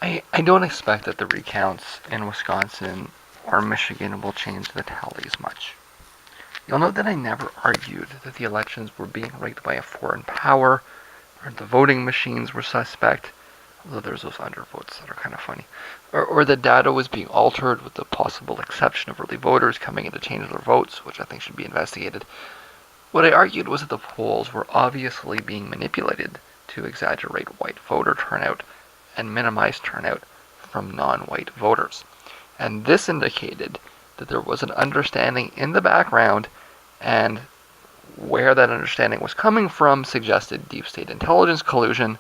I don't expect that the recounts in Wisconsin or Michigan will change the tallies much. You'll note that I never argued that the elections were being rigged by a foreign power, or the voting machines were suspect, although there's those undervotes that are kind of funny, or the data was being altered with the possible exception of early voters coming in to change their votes, which I think should be investigated. What I argued was that the polls were obviously being manipulated to exaggerate white voter turnout and minimize turnout from non-white voters. And this indicated that there was an understanding in the background, and where that understanding was coming from suggested deep state intelligence collusion,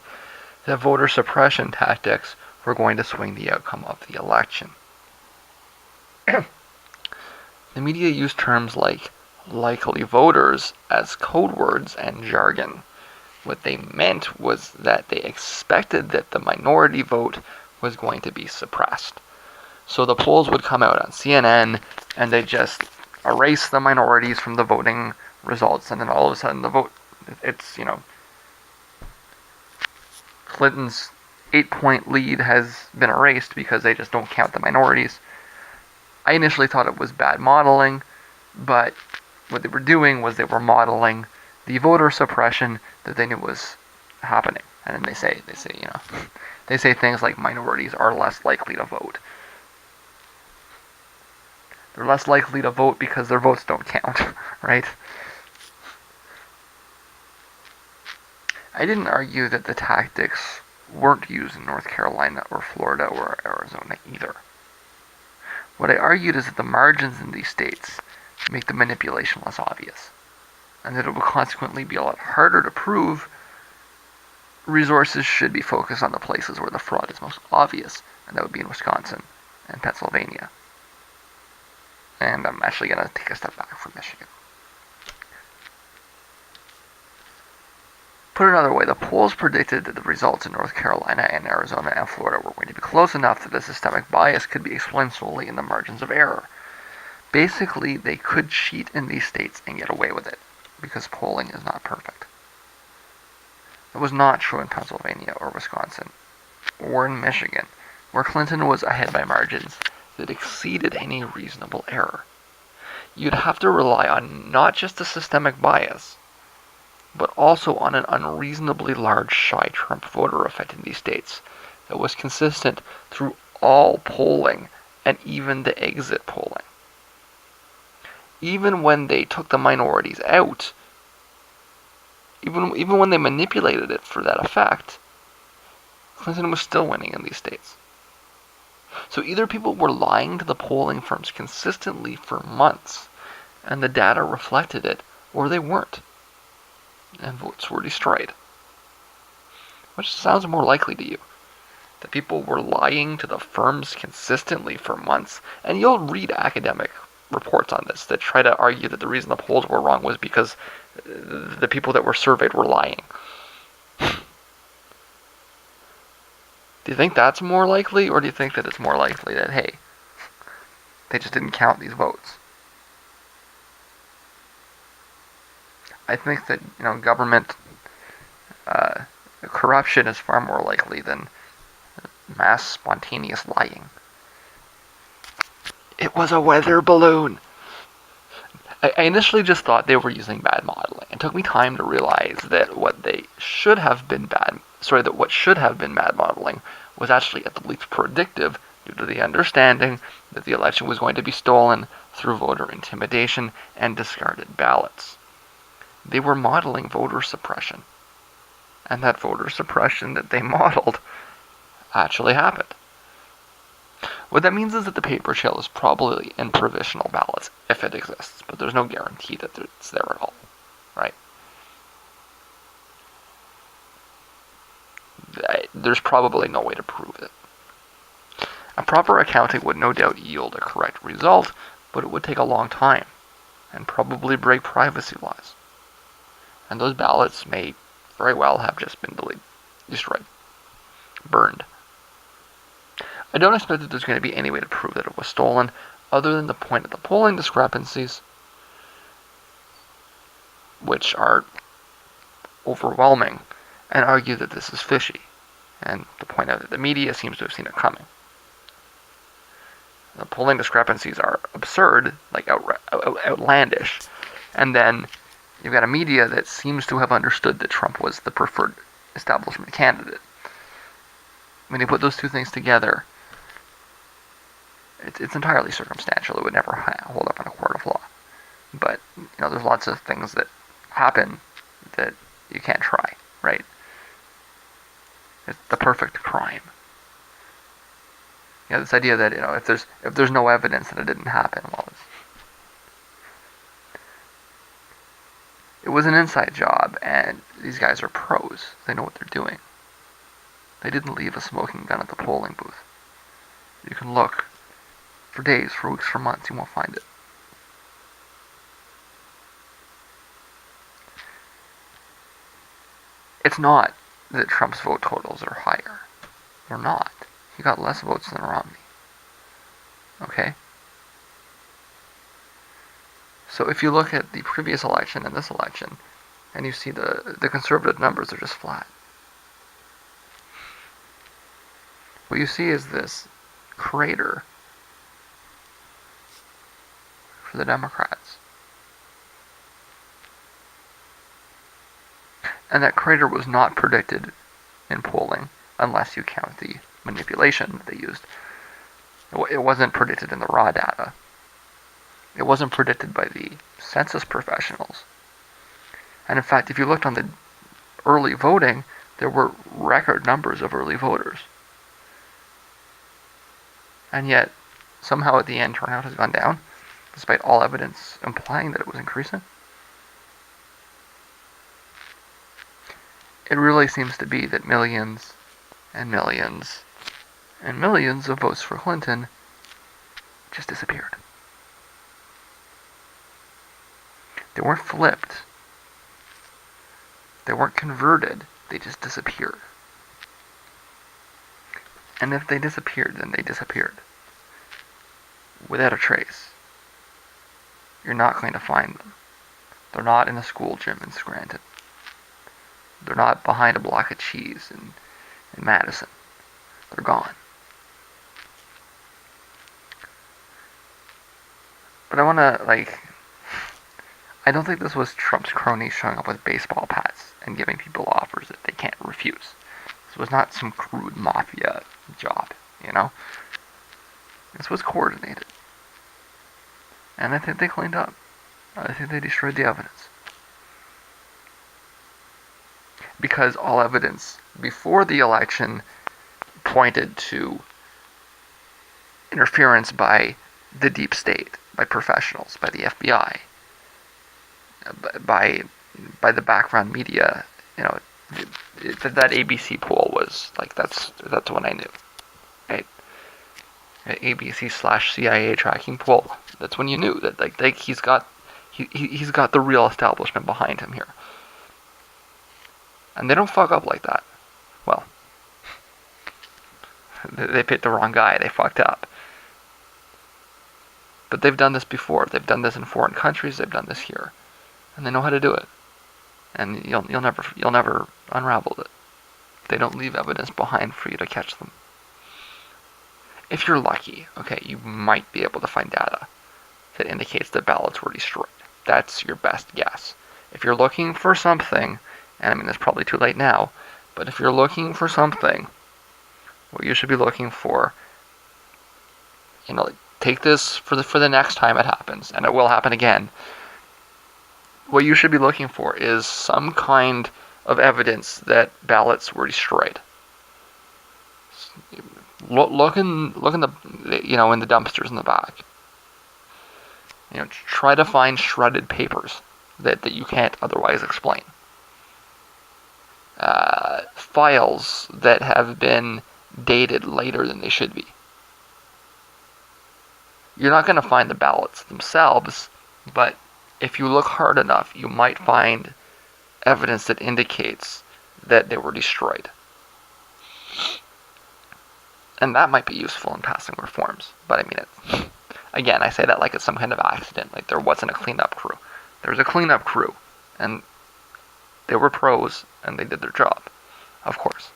that voter suppression tactics were going to swing the outcome of the election. The media used terms like likely voters as code words and jargon. What they meant was that they expected that the minority vote was going to be suppressed. So the polls would come out on CNN and they just erase the minorities from the voting results, and then all of a sudden the vote, it's, Clinton's 8-point lead has been erased because they just don't count the minorities. I initially thought it was bad modeling, but what they were doing was they were modeling the voter suppression that they knew was happening. And then they say things like minorities are less likely to vote. They're less likely to vote because their votes don't count, right? I didn't argue that the tactics weren't used in North Carolina or Florida or Arizona either. What I argued is that the margins in these states make the manipulation less obvious, and that it will consequently be a lot harder to prove. Resources should be focused on the places where the fraud is most obvious, and that would be in Wisconsin and Pennsylvania. And I'm actually going to take a step back from Michigan. Put another way, the polls predicted that the results in North Carolina and Arizona and Florida were going to be close enough that the systemic bias could be explained solely in the margins of error. Basically, they could cheat in these states and get away with it, because polling is not perfect. It was not true in Pennsylvania or Wisconsin, or in Michigan, where Clinton was ahead by margins that exceeded any reasonable error. You'd have to rely on not just a systemic bias, but also on an unreasonably large shy Trump voter effect in these states that was consistent through all polling and even the exit polling. Even when they took the minorities out, even when they manipulated it for that effect, Clinton was still winning in these states. So either people were lying to the polling firms consistently for months, and the data reflected it, or they weren't, and votes were destroyed. Which sounds more likely to you? That people were lying to the firms consistently for months, and you'll read academic reports on this that try to argue that the reason the polls were wrong was because the people that were surveyed were lying. Do you think that's more likely, or do you think that it's more likely that, hey, they just didn't count these votes? I think that, government corruption is far more likely than mass spontaneous lying. It was a weather balloon. I initially just thought they were using bad modeling. It took me time to realize that what should have been bad modeling was actually at the least predictive due to the understanding that the election was going to be stolen through voter intimidation and discarded ballots. They were modeling voter suppression. And that voter suppression that they modeled actually happened. What that means is that the paper trail is probably in provisional ballots, if it exists, but there's no guarantee that it's there at all, right? There's probably no way to prove it. A proper accounting would no doubt yield a correct result, but it would take a long time, and probably break privacy laws. And those ballots may very well have just been destroyed, burned. I don't expect that there's going to be any way to prove that it was stolen, other than to point at the polling discrepancies, which are overwhelming, and argue that this is fishy, And to point out that the media seems to have seen it coming. The polling discrepancies are absurd, like outlandish. And then you've got a media that seems to have understood that Trump was the preferred establishment candidate. When you put those two things together, it's entirely circumstantial. It would never hold up in a court of law. But, there's lots of things that happen that you can't try, right? It's the perfect crime. This idea that, if there's no evidence that it didn't happen, well, it was an inside job, and these guys are pros. They know what they're doing. They didn't leave a smoking gun at the polling booth. You can look for days, for weeks, for months, you won't find it. It's not that Trump's vote totals are higher. They're not. He got less votes than Romney. Okay? So if you look at the previous election and this election, and you see the conservative numbers are just flat. What you see is this crater for the Democrats. And that crater was not predicted in polling, unless you count the manipulation that they used. It wasn't predicted in the raw data. It wasn't predicted by the census professionals. And in fact, if you looked on the early voting, there were record numbers of early voters. And yet, somehow at the end, turnout has gone down, despite all evidence implying that it was increasing. It really seems to be that millions and millions and millions of votes for Clinton just disappeared. They weren't flipped. They weren't converted. They just disappeared. And if they disappeared, then they disappeared. Without a trace. You're not going to find them. They're not in a school gym in Scranton. They're not behind a block of cheese in Madison. They're gone. But I want to, I don't think this was Trump's cronies showing up with baseball bats and giving people offers that they can't refuse. This was not some crude mafia job, This was coordinated. And I think they cleaned up. I think they destroyed the evidence. Because all evidence before the election pointed to interference by the deep state, by professionals, by the FBI, by the background media. That ABC poll was that's when I knew, right? ABC/CIA tracking poll. That's when you knew that he's got the real establishment behind him here. And they don't fuck up like that. Well, they picked the wrong guy. They fucked up. But they've done this before. They've done this in foreign countries. They've done this here, and they know how to do it. And you'll never unravel it. They don't leave evidence behind for you to catch them. If you're lucky, okay, you might be able to find data that indicates that ballots were destroyed. That's your best guess. If you're looking for something, and it's probably too late now, but if you're looking for something, what you should be looking for, take this for the next time it happens, and it will happen again. What you should be looking for is some kind of evidence that ballots were destroyed. Look in the in the dumpsters in the back. Try to find shredded papers that you can't otherwise explain. Files that have been dated later than they should be. You're not going to find the ballots themselves, but if you look hard enough, you might find evidence that indicates that they were destroyed. And that might be useful in passing reforms. But again, I say that like it's some kind of accident, like there wasn't a cleanup crew. There was a cleanup crew, and they were pros, and they did their job, of course.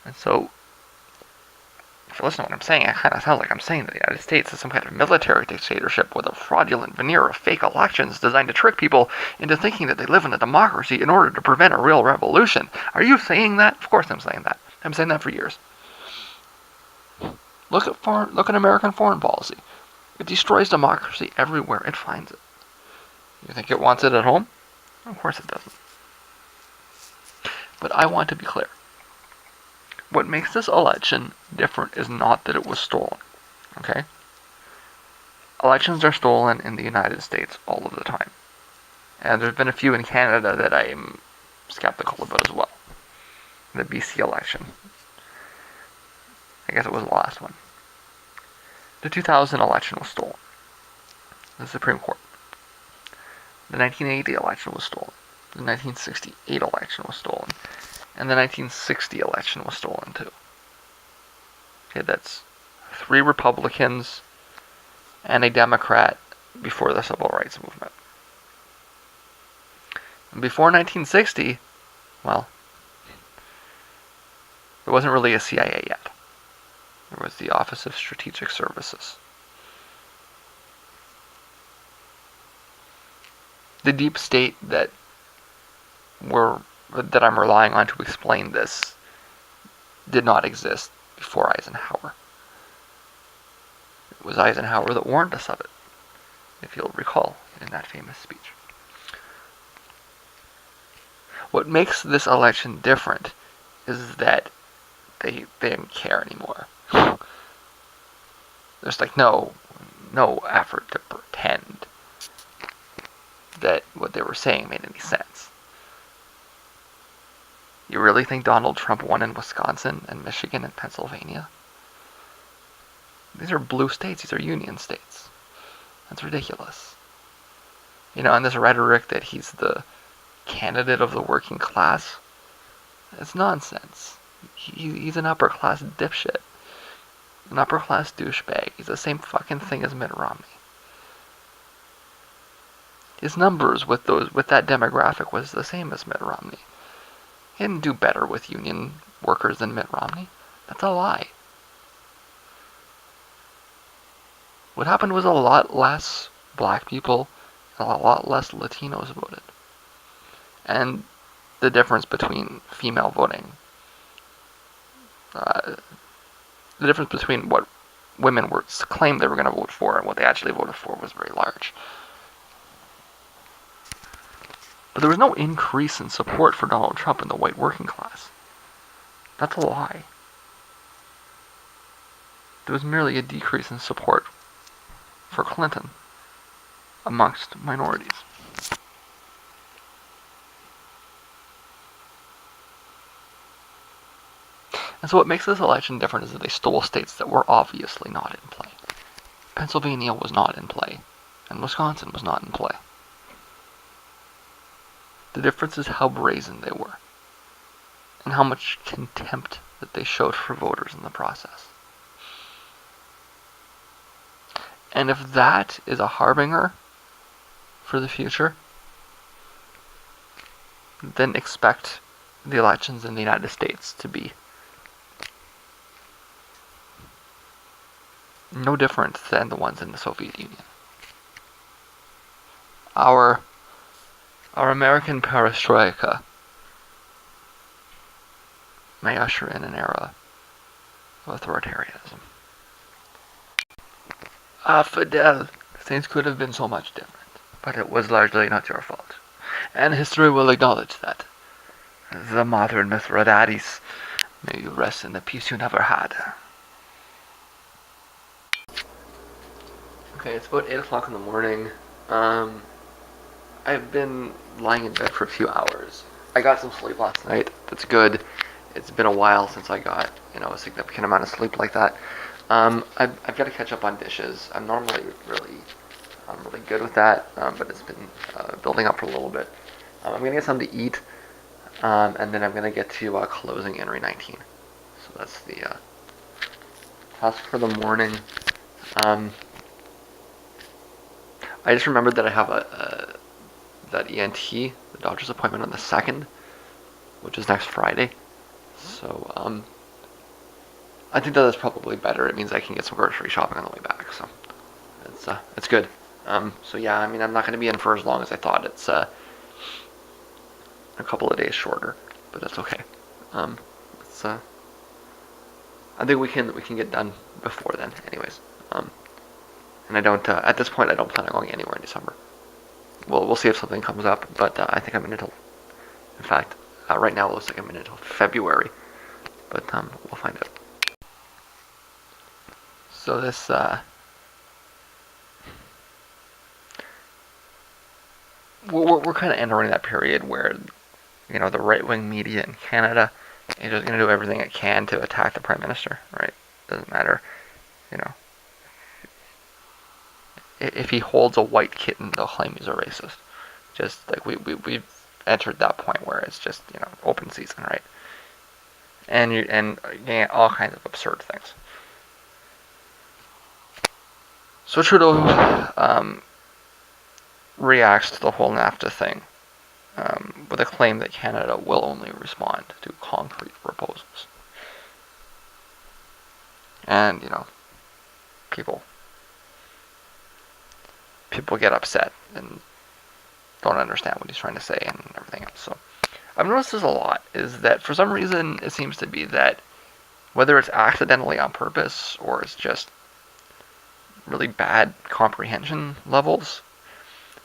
And so, if you listen to what I'm saying, it kind of sounds like I'm saying that the United States is some kind of military dictatorship with a fraudulent veneer of fake elections designed to trick people into thinking that they live in a democracy in order to prevent a real revolution. Are you saying that? Of course I'm saying that. I'm saying that for years. Look at American foreign policy. It destroys democracy everywhere it finds it. You think it wants it at home? Of course it doesn't. But I want to be clear. What makes this election different is not that it was stolen. Okay? Elections are stolen in the United States all of the time. And there's been a few in Canada that I'm skeptical about as well. The BC election. I guess it was the last one. The 2000 election was stolen. The Supreme Court. The 1980 election was stolen. The 1968 election was stolen. And the 1960 election was stolen too. Okay, that's 3 Republicans and a Democrat before the Civil Rights Movement. And before 1960, well, there wasn't really a CIA yet. There was the Office of Strategic Services. The deep state that I'm relying on to explain this did not exist before Eisenhower. It was Eisenhower that warned us of it, if you'll recall, in that famous speech. What makes this election different is that they didn't care anymore. There's like no effort to pretend that what they were saying made any sense. You really think Donald Trump won in Wisconsin and Michigan and Pennsylvania? These are blue states. These are union states. That's ridiculous. And this rhetoric that he's the candidate of the working class, it's nonsense. He's an upper class dipshit. An upper class douchebag. He's the same fucking thing as Mitt Romney. His numbers with that demographic was the same as Mitt Romney. He didn't do better with union workers than Mitt Romney. That's a lie. What happened was a lot less black people and a lot less Latinos voted. And the difference between female voting, the difference between what women claimed they were going to vote for and what they actually voted for was very large. But there was no increase in support for Donald Trump in the white working class. That's a lie. There was merely a decrease in support for Clinton amongst minorities. And so what makes this election different is that they stole states that were obviously not in play. Pennsylvania was not in play, and Wisconsin was not in play. The difference is how brazen they were, and how much contempt that they showed for voters in the process. And if that is a harbinger for the future, then expect the elections in the United States to be no different than the ones in the Soviet Union. Our American perestroika may usher in an era of authoritarianism. Fidel, things could have been so much different, but it was largely not your fault. And history will acknowledge that. The modern Mithridates, may you rest in the peace you never had. Okay, it's about 8 o'clock in the morning. I've been lying in bed for a few hours. I got some sleep last night. That's good. It's been a while since I got, a significant amount of sleep like that. I've got to catch up on dishes. I'm normally really good with that, but it's been building up for a little bit. I'm going to get something to eat, and then I'm going to get to closing Henry 19. So that's the task for the morning. I just remembered that I have that ENT, the doctor's appointment on the 2nd, which is next Friday. So I think that is probably better. It means I can get some grocery shopping on the way back, so it's good. So yeah, I mean, I'm not going to be in for as long as I thought. It's a couple of days shorter, but that's okay. It's I think we can get done before then, anyways. And I don't at this point I don't plan on going anywhere in December. We'll see if something comes up, but I think I'm in until. In fact, right now it looks like I'm in until February, but we'll find out. So this we're kind of entering that period where the right-wing media in Canada is just going to do everything it can to attack the prime minister, right? Doesn't matter, you know. If he holds a white kitten, they'll claim he's a racist. Just like we've entered that point where it's just open season, right? And all kinds of absurd things. So Trudeau reacts to the whole NAFTA thing with a claim that Canada will only respond to concrete proposals. And people get upset and don't understand what he's trying to say and everything else. So I've noticed this a lot, is that for some reason it seems to be that whether it's accidentally on purpose or it's just really bad comprehension levels,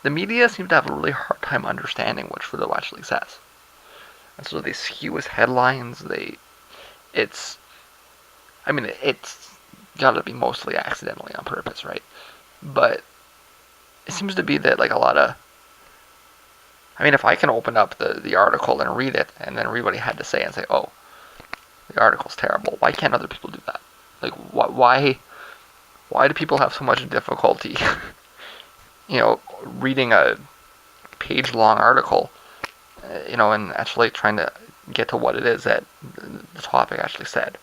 the media seem to have a really hard time understanding what Trudeau actually says. And so they skew his headlines. It's gotta be mostly accidentally on purpose, right? But it seems to be that like a lot of, if I can open up the article and read it and then read what he had to say and say, oh, the article's terrible, why can't other people do that? Like, why do people have so much difficulty, reading a page-long article, and actually trying to get to what it is that the topic actually said?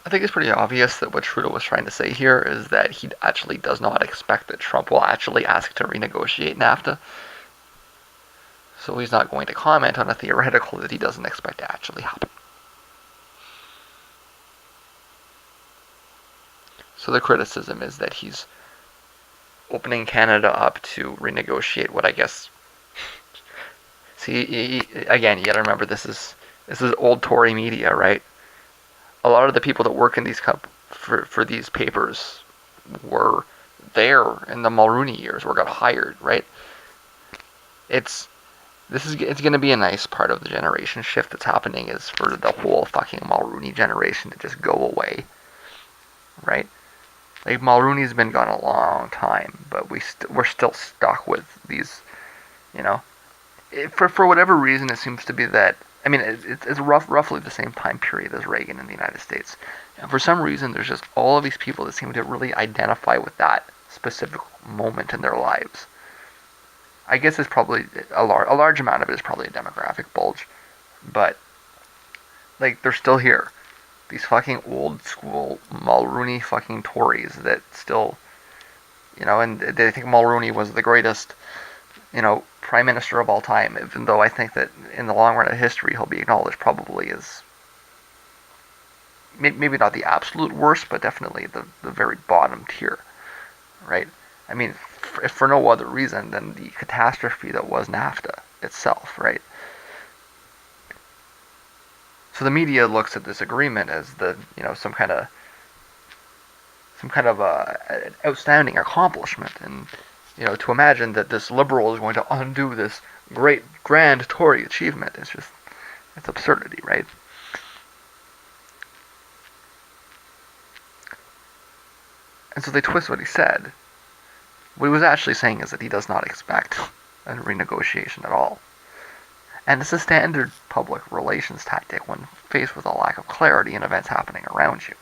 I think it's pretty obvious that what Trudeau was trying to say here is that he actually does not expect that Trump will actually ask to renegotiate NAFTA. So he's not going to comment on a theoretical that he doesn't expect to actually happen. So the criticism is that he's opening Canada up to renegotiate what I guess. See, again, you gotta remember this is old Tory media, right? A lot of the people that work in these for these papers were there in the Mulroney years, or got hired, right? It's going to be a nice part of the generation shift that's happening, is for the whole fucking Mulroney generation to just go away, right? Like, Mulroney's been gone a long time, but we're still stuck with these, for whatever reason, it seems to be that. It's roughly the same time period as Reagan in the United States. And for some reason, there's just all of these people that seem to really identify with that specific moment in their lives. I guess it's probably a large amount of it is probably a demographic bulge. But, like, they're still here. These fucking old school Mulroney fucking Tories that still, and they think Mulroney was the greatest, prime minister of all time, even though I think that in the long run of history he'll be acknowledged probably as maybe not the absolute worst, but definitely the very bottom tier, right? If for no other reason than the catastrophe that was NAFTA itself, right? So the media looks at this agreement as some kind of an outstanding accomplishment, and to imagine that this liberal is going to undo this great, grand Tory achievement is just, it's absurdity, right? And so they twist what he said. What he was actually saying is that he does not expect a renegotiation at all. And it's a standard public relations tactic when faced with a lack of clarity in events happening around you.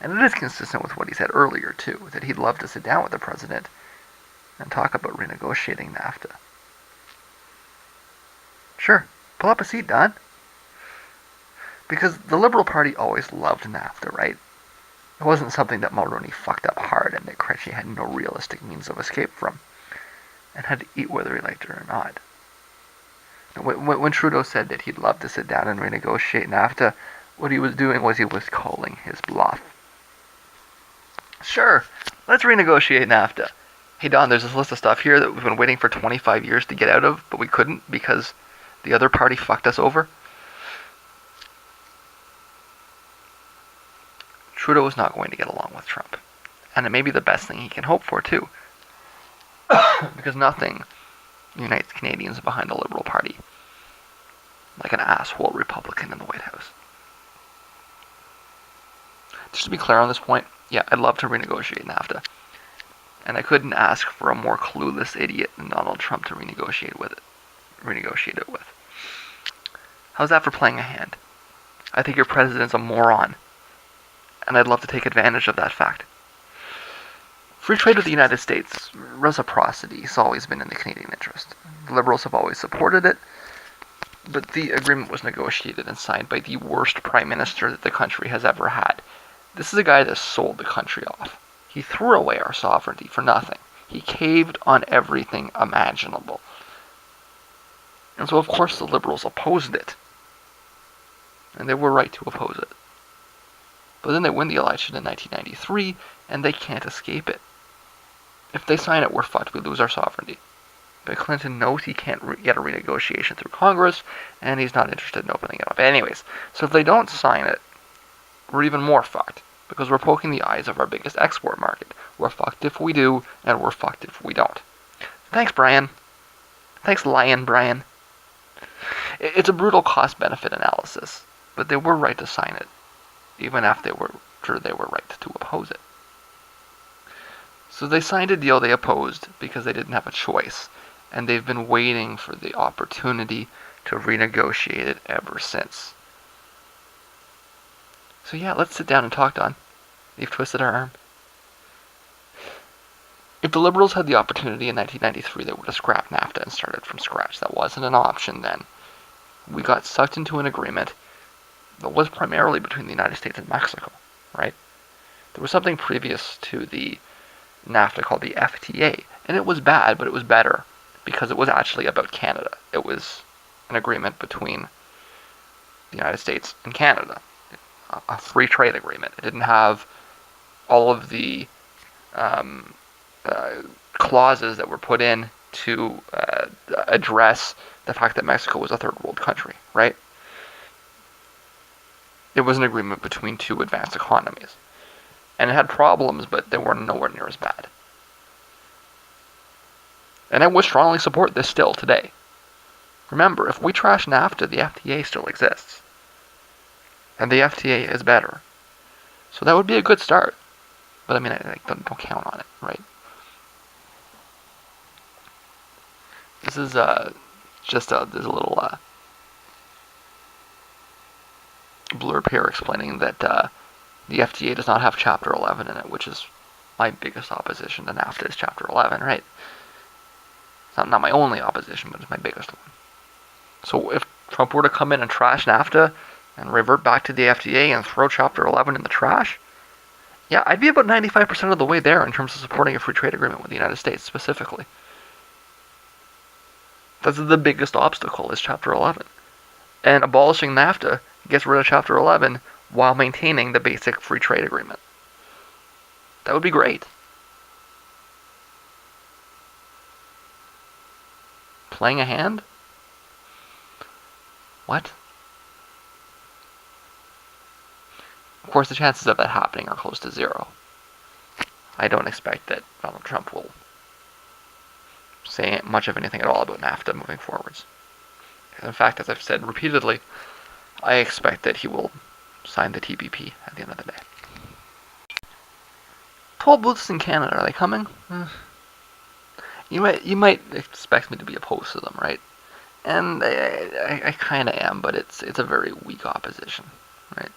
And it is consistent with what he said earlier, too, that he'd love to sit down with the president and talk about renegotiating NAFTA. Sure, pull up a seat, Don. Because the Liberal Party always loved NAFTA, right? It wasn't something that Mulroney fucked up hard and that Chrétien had no realistic means of escape from, and had to eat whether he liked it or not. When Trudeau said that he'd love to sit down and renegotiate NAFTA, what he was doing was he was calling his bluff. Sure, let's renegotiate NAFTA. Hey Don, there's this list of stuff here that we've been waiting for 25 years to get out of, but we couldn't because the other party fucked us over. Trudeau is not going to get along with Trump. And it may be the best thing he can hope for, too. Because nothing unites Canadians behind the Liberal Party like an asshole Republican in the White House. Just to be clear on this point, yeah, I'd love to renegotiate NAFTA. And I couldn't ask for a more clueless idiot than Donald Trump to renegotiate it with. How's that for playing a hand? I think your president's a moron. And I'd love to take advantage of that fact. Free trade with the United States, reciprocity, has always been in the Canadian interest. The Liberals have always supported it, but the agreement was negotiated and signed by the worst prime minister that the country has ever had. This is a guy that sold the country off. He threw away our sovereignty for nothing. He caved on everything imaginable. And so, of course, the Liberals opposed it. And they were right to oppose it. But then they win the election in 1993, and they can't escape it. If they sign it, we're fucked. We lose our sovereignty. But Clinton knows he can't get a renegotiation through Congress, and he's not interested in opening it up. Anyways, so if they don't sign it, we're even more fucked, because we're poking the eyes of our biggest export market. We're fucked if we do, and we're fucked if we don't. Thanks, Brian. Thanks, Lion Brian. It's a brutal cost-benefit analysis, but they were right to sign it, even after they were right to oppose it. So they signed a deal they opposed because they didn't have a choice, and they've been waiting for the opportunity to renegotiate it ever since. So yeah, let's sit down and talk, Don. You've twisted our arm. If the Liberals had the opportunity in 1993, they would have scrapped NAFTA and started from scratch. That wasn't an option then. We got sucked into an agreement that was primarily between the United States and Mexico, right? There was something previous to the NAFTA called the FTA, and it was bad, but it was better because it was actually about Canada. It was an agreement between the United States and Canada, a free trade agreement. It didn't have all of the clauses that were put in to address the fact that Mexico was a third world country, right? It was an agreement between two advanced economies. And it had problems, but they were nowhere near as bad. And I would strongly support this still today. Remember, if we trash NAFTA, the FTA still exists. And the FTA is better. So that would be a good start. But I mean, I don't count on it, right? This is there's a little blurb here explaining that the FTA does not have Chapter 11 in it, which is my biggest opposition to NAFTA is Chapter 11, right? It's not my only opposition, but it's my biggest one. So if Trump were to come in and trash NAFTA and revert back to the FTA and throw Chapter 11 in the trash, yeah, I'd be about 95% of the way there in terms of supporting a free trade agreement with the United States specifically. That's the biggest obstacle is Chapter 11. And abolishing NAFTA gets rid of Chapter 11 while maintaining the basic free trade agreement. That would be great. Playing a hand? What? Of course, the chances of that happening are close to zero. I don't expect that Donald Trump will say much of anything at all about NAFTA moving forwards. In fact, as I've said repeatedly, I expect that he will sign the TPP at the end of the day. 12 booths in Canada, are they coming? You might expect me to be opposed to them, right? And I kind of am, but it's a very weak opposition, right?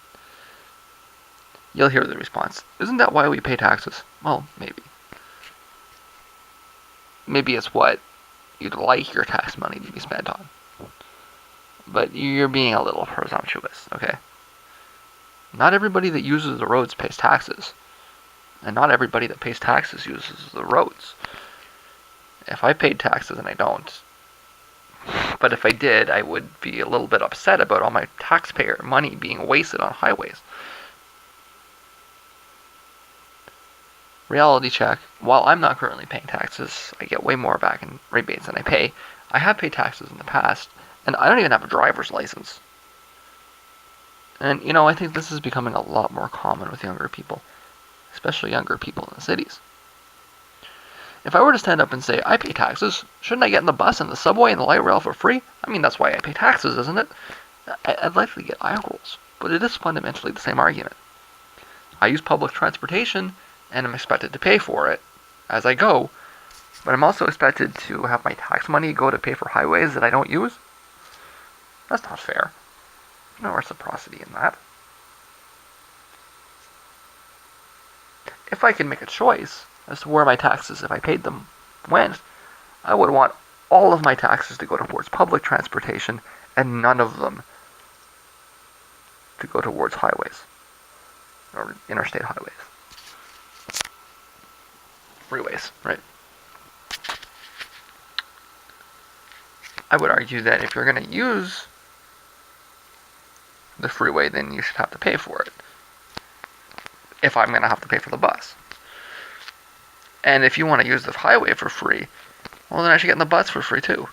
You'll hear the response. Isn't that why we pay taxes? Well, maybe. Maybe it's what you'd like your tax money to be spent on. But you're being a little presumptuous, okay? Not everybody that uses the roads pays taxes. And not everybody that pays taxes uses the roads. If I paid taxes and I don't, But if I did, I would be a little bit upset about all my taxpayer money being wasted on highways. Reality check. While I'm not currently paying taxes, I get way more back in rebates than I pay. I have paid taxes in the past, and I don't even have a driver's license. And, I think this is becoming a lot more common with younger people, especially younger people in the cities. If I were to stand up and say, I pay taxes, shouldn't I get in the bus and the subway and the light rail for free? I mean, that's why I pay taxes, isn't it? I'd likely get eye rolls, but it is fundamentally the same argument. I use public transportation, and I'm expected to pay for it as I go, but I'm also expected to have my tax money go to pay for highways that I don't use? That's not fair. There's no reciprocity in that. If I can make a choice as to where my taxes, if I paid them, went, I would want all of my taxes to go towards public transportation and none of them to go towards highways or interstate highways. Freeways, right? I would argue that if you're going to use the freeway, then you should have to pay for it. If I'm going to have to pay for the bus. And if you want to use the highway for free, well, then I should get in the bus for free too.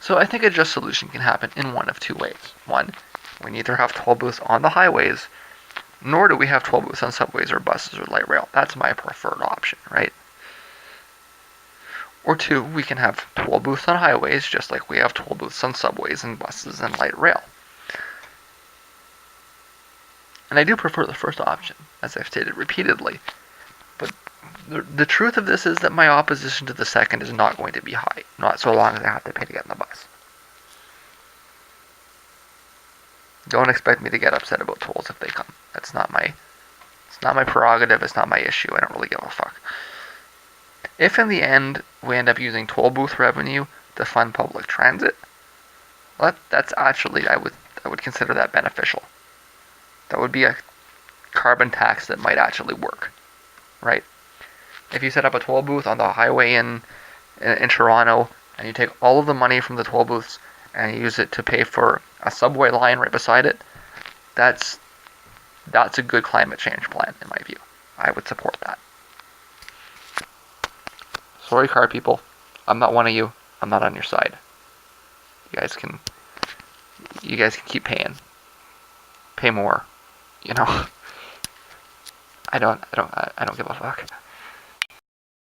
So I think a just solution can happen in one of two ways. One, we neither have toll booths on the highways, nor do we have toll booths on subways or buses or light rail. That's my preferred option, right? Or two, we can have toll booths on highways, just like we have toll booths on subways and buses and light rail. And I do prefer the first option, as I've stated repeatedly. But the truth of this is that my opposition to the second is not going to be high, not so long as I have to pay to get in the bus. Don't expect me to get upset about tolls if they come. It's not my prerogative, it's not my issue, I don't really give a fuck. If in the end we end up using toll booth revenue to fund public transit, that's actually, I would consider that beneficial. That would be a carbon tax that might actually work, right? If you set up a toll booth on the highway in Toronto, and you take all of the money from the toll booths and you use it to pay for a subway line right beside it, that's a good climate change plan, in my view. I would support that. Sorry, car people. I'm not one of you. I'm not on your side. You guys can keep paying. Pay more. I don't give a fuck.